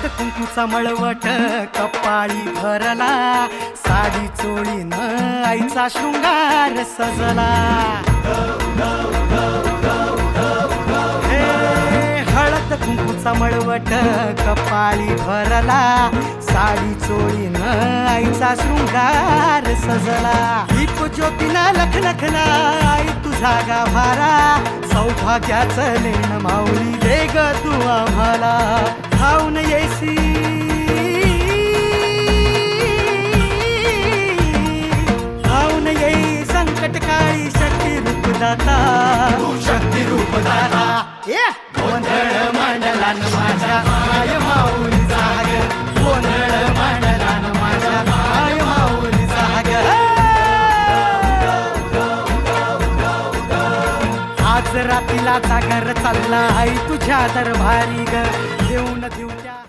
हळद कुंकूचा मळवट कपाळी भरला, साडी चोळीनं आईचा शृंगार सजला। हळद कुंकूचा मळवट कपाळी भरला, साडी चोळीनं आईचा शृंगार सजला। दीप ज्योतीनं लखलखला आई तुझा गाभारा, सौभाग्याचं लेण माऊली दे ग तू आम्हाला। धावून येसी धावून येई संकट काळी शक्ती रूपदाता, शक्ती रूपदाता। गोंधळ मांडला न माझ्या आय माऊली जाग, गोंधळ मांडला न माझ्या आय माऊली जाग। आज रात्रीला जागर चालला आई तुझ्या दरबारी ग, देऊन देऊ त्या